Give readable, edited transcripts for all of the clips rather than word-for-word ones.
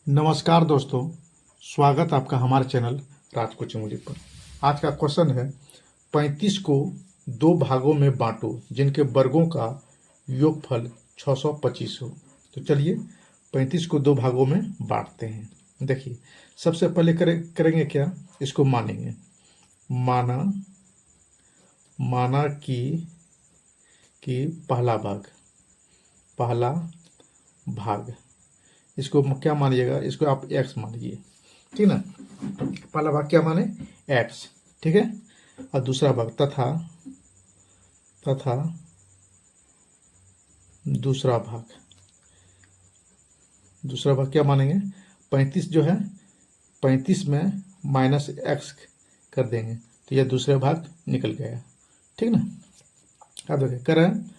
नमस्कार दोस्तों, स्वागत आपका हमारे चैनल राज कोचिंग मूली पर। आज का क्वेश्चन है 35 को दो भागों में बांटो जिनके वर्गों का योगफल 625 हो। तो चलिए 35 को दो भागों में बांटते हैं। देखिए, सबसे पहले करेंगे क्या, इसको मानेंगे। माना कि पहला भाग इसको क्या मानिएगा, इसको आप एक्स मानिए, ठीक ना। पहला भाग क्या माने, एक्स, ठीक है। और दूसरा भाग तथा दूसरा भाग क्या मानेंगे, 35 जो है 35 में माइनस एक्स कर देंगे तो यह दूसरा भाग निकल गया, ठीक ना। अब देखिए कर रहे हैं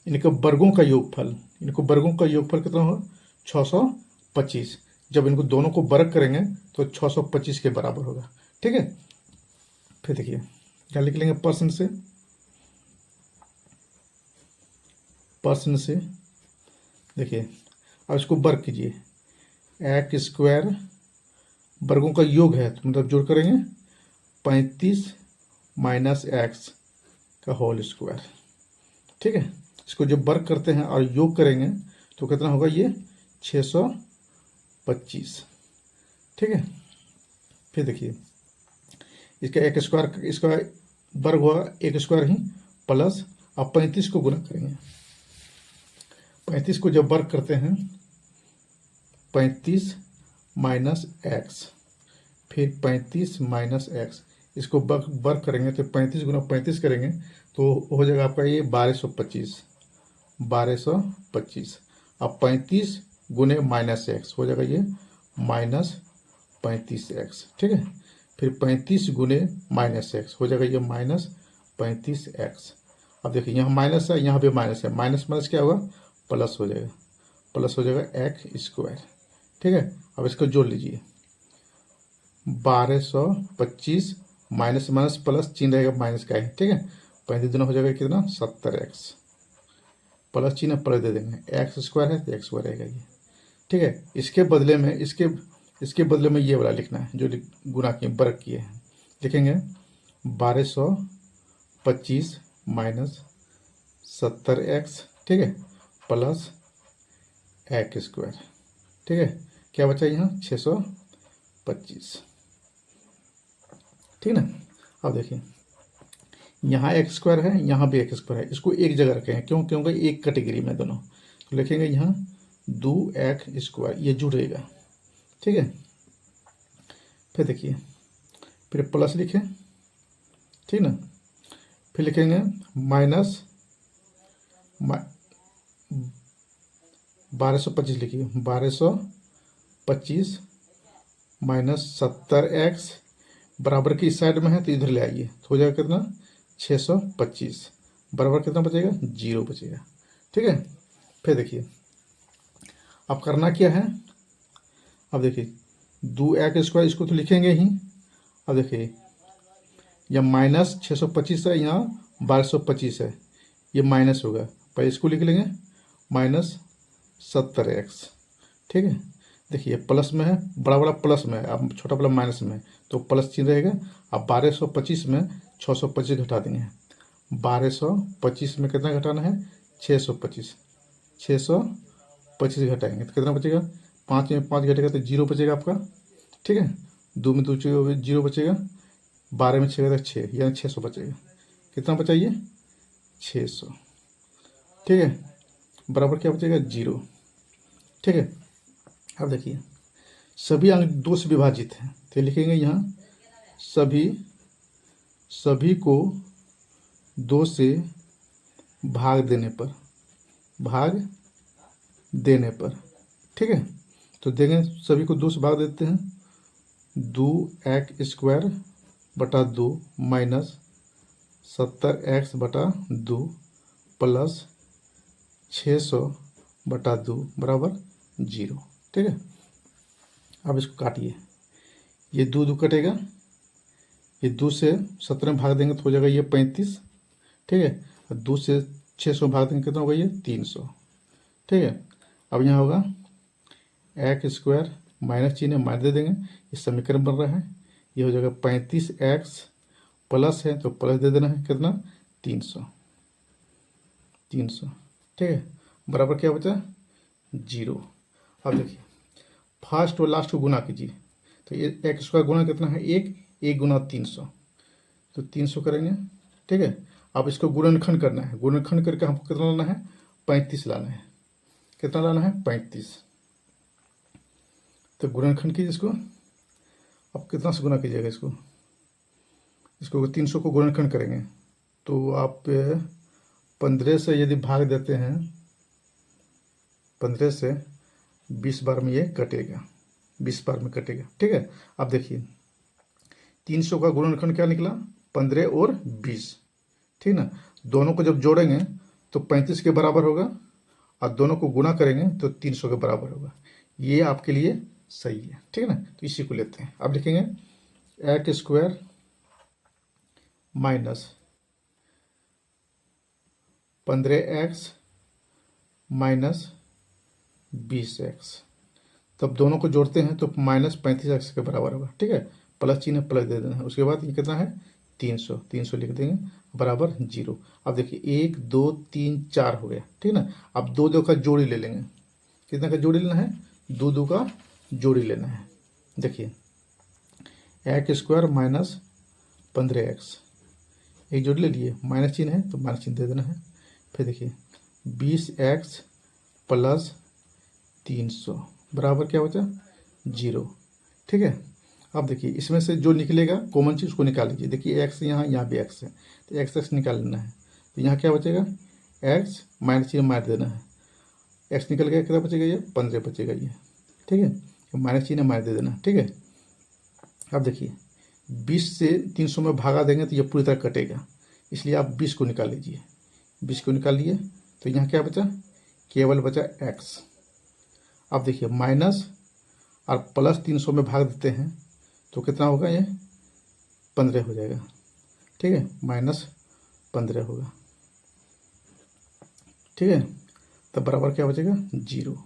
इनके वर्गों का योगफल कितना होगा, 625। जब इनको दोनों को वर्ग करेंगे तो 625 के बराबर होगा, ठीक है। फिर देखिए क्या लिख लेंगे, परसेंट से देखिए। अब इसको वर्ग कीजिए, एक्स स्क्वायर वर्गों का योग है तो मतलब जोड़ करेंगे 35 माइनस एक्स का होल स्क्वायर, ठीक है। इसको जब वर्ग करते हैं और योग करेंगे तो कितना होगा, ये 625, ठीक है। फिर देखिए इसका एक स्क्वायर, इसका वर्ग हुआ एक स्क्वायर ही प्लस, अब 35 को गुणा करेंगे। 35 को जब वर्ग करते हैं 35 माइनस एक्स, फिर 35 माइनस एक्स, इसको वर्ग करेंगे तो 35 गुना 35 करेंगे तो हो जाएगा आपका ये 1225। अब 35 गुने माइनस एक्स हो जाएगा ये माइनस 35x, ठीक है। फिर 35 गुने माइनस एक्स हो जाएगा ये माइनस 35x। अब देखिए यहाँ माइनस है, यहाँ भी माइनस है, माइनस माइनस क्या होगा, प्लस हो जाएगा एक्स स्क्वायर, ठीक है। अब इसको जोड़ लीजिए, 1225 माइनस माइनस प्लस, चिन्ह रहेगा माइनस का ही, ठीक है। 35 दिन हो जाएगा कितना, 70x, प्लस चिन्ह प्लस दे देंगे, एक्स स्क्वायर है तो एक्स स्क्वायर रहेगा ये, ठीक है। इसके बदले में ये वाला लिखना है जो गुना किए वर्ग किए हैं, लिखेंगे 1225 माइनस 70x, ठीक है, प्लस एक्स स्क्वायर, ठीक है। क्या बचा यहाँ 625, ठीक ना। अब देखिए यहाँ एक्स स्क्वायर है, यहाँ भी एक्स स्क्वायर है, इसको एक जगह रखेंगे, क्योंकि एक कैटेगरी में दोनों, तो लिखेंगे यहाँ 2x स्क्वायर, ये जुड़ेगा, ठीक है। फिर देखिए फिर प्लस लिखें, ठीक ना। फिर लिखेंगे माइनस 1225, लिखिए 1225 माइनस 70x बराबर की साइड में है तो इधर ले आइए तो हो जाएगा कितना 625, बराबर कितना बचेगा, 0 बचेगा, ठीक है। फिर देखिए अब करना क्या है, अब देखिए 2x स्क्वायर इसको तो लिखेंगे ही। अब देखिए यह माइनस 625 है, यहाँ 1225 है, ये माइनस होगा, पहले इसको लिख लेंगे माइनस 70x, ठीक है। देखिए प्लस में है, बड़ा बड़ा प्लस में है, अब छोटा बड़ा माइनस में है तो प्लस चिन्ह रहेगा। अब 1225 में 625 घटा देंगे, 1225 में कितना घटाना है, 625 घटाएंगे तो कितना बचेगा, 5 में 5 घटेगा तो 0 बचेगा आपका, ठीक है। 2 में 2 0 बचेगा, 12 में 6 घटेगा 6, यानी 600 बचेगा। कितना बचाइए 600, ठीक है, बराबर क्या बचेगा 0, ठीक है। अब देखिए सभी अंक 2 से विभाजित हैं तो लिखेंगे यहाँ सभी को 2 से भाग देने पर, ठीक है। तो देंगे सभी को 2 से भाग देते हैं, 2x स्क्वायर बटा 2 माइनस 70x बटा 2 प्लस 600 बटा 2 बराबर 0, ठीक है। अब इसको काटिए, ये 2 कटेगा, ये 2 से 17 भाग देंगे तो हो जाएगा ये 35, ठीक है। 2 से 600 भाग देंगे कितना होगा, ये 300, ठीक है। अब यहाँ होगा एक्स स्क्वायर माइनस चिन्ह है, माइनस दे देंगे, ये समीकरण बन रहा है। ये हो जाएगा 35x प्लस है तो प्लस दे देना है, कितना 300, ठीक है, बराबर क्या बचा 0। अब देखिए फर्स्ट और लास्ट को गुना कीजिए, तो ये एक्स का गुना कितना है 1 गुना 300, तो 300 करेंगे, ठीक है। अब इसको गुणनखंड करना है, गुणनखंड करके हमको कितना लाना है 35 लाना है, कितना लाना है 35। तो गुणनखंड कीजिए इसको, अब कितना से गुना कीजिएगा इसको 300 को गुणनखंड करेंगे तो आप 15 से यदि भाग देते हैं, 15 से 20 बार में ये कटेगा, 20 बार में कटेगा, ठीक है। अब देखिए 300 का गुणनखंड क्या निकला 15 और 20, ठीक ना। दोनों को जब जोड़ेंगे तो 35 के बराबर होगा और दोनों को गुणा करेंगे तो 300 के बराबर होगा। ये आपके लिए सही है, ठीक है ना। तो इसी को लेते हैं। अब लिखेंगे x square minus 15x minus 20x, तब दोनों को जोड़ते हैं तो माइनस 35x के बराबर होगा, ठीक है। प्लस चिन्ह प्लस दे देना है, उसके बाद ये कितना है 300 लिख देंगे बराबर 0। अब देखिए 1 2 3 4 हो गया, ठीक है ना। अब दो का जोड़ी ले लेंगे, कितना का जोड़ी लेना है 2 का जोड़ी लेना है। देखिए एक्स स्क्वायर माइनस 15x, एक जोड़ी ले लिए, माइनस चिन्ह है तो माइनस चिन्ह दे देना है। फिर देखिए 20x प्लस 300 बराबर क्या बचा 0, ठीक है। अब देखिए इसमें से जो निकलेगा कॉमन चीज उसको निकाल लीजिए। देखिए x यहाँ भी x है तो x निकाल लेना है, तो यहाँ क्या बचेगा x माइनस चिन्ह मार देना है, x निकल गया, कितना बचेगा ये 15 बचेगा ये, ठीक है। तो माइनस चिन्ह मार दे देना, ठीक है। अब देखिए 20 से 300 में भागा देंगे तो ये पूरी तरह कटेगा, इसलिए आप 20 को निकाल लीजिए। 20 को निकाल लिए तो यहाँ क्या बचा केवल बचा x। अब देखिए माइनस और प्लस 300 में भाग देते हैं तो कितना होगा ये 15 हो जाएगा, ठीक है, माइनस 15 होगा, ठीक है। तब बराबर क्या बचेगा 0।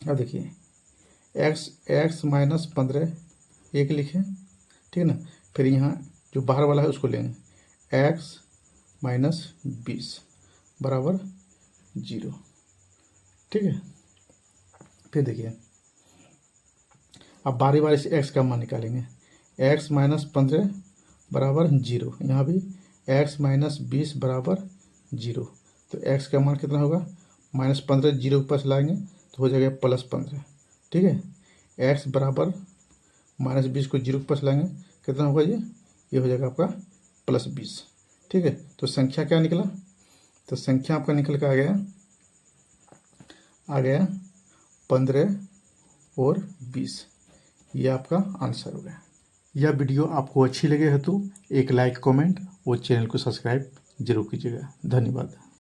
अब देखिए x माइनस 15 एक लिखें, ठीक है ना। फिर यहाँ जो बाहर वाला है उसको लेंगे x माइनस 20 बराबर 0, ठीक है। फिर देखिए अब बारी बारी से x का मान निकालेंगे, x माइनस 15 बराबर 0, यहाँ भी x माइनस 20 बराबर 0। तो x का मान कितना होगा माइनस 15, 0 के पास लाएंगे तो हो जाएगा प्लस 15, ठीक है। x बराबर माइनस 20 को 0 के पास लाएंगे कितना होगा ये हो जाएगा आपका प्लस 20, ठीक है। तो संख्या क्या निकला, तो संख्या आपका निकल के आ गया 15 और 20, ये आपका आंसर हो गया। यह वीडियो आपको अच्छी लगे है तो एक लाइक कमेंट और चैनल को सब्सक्राइब जरूर कीजिएगा। धन्यवाद।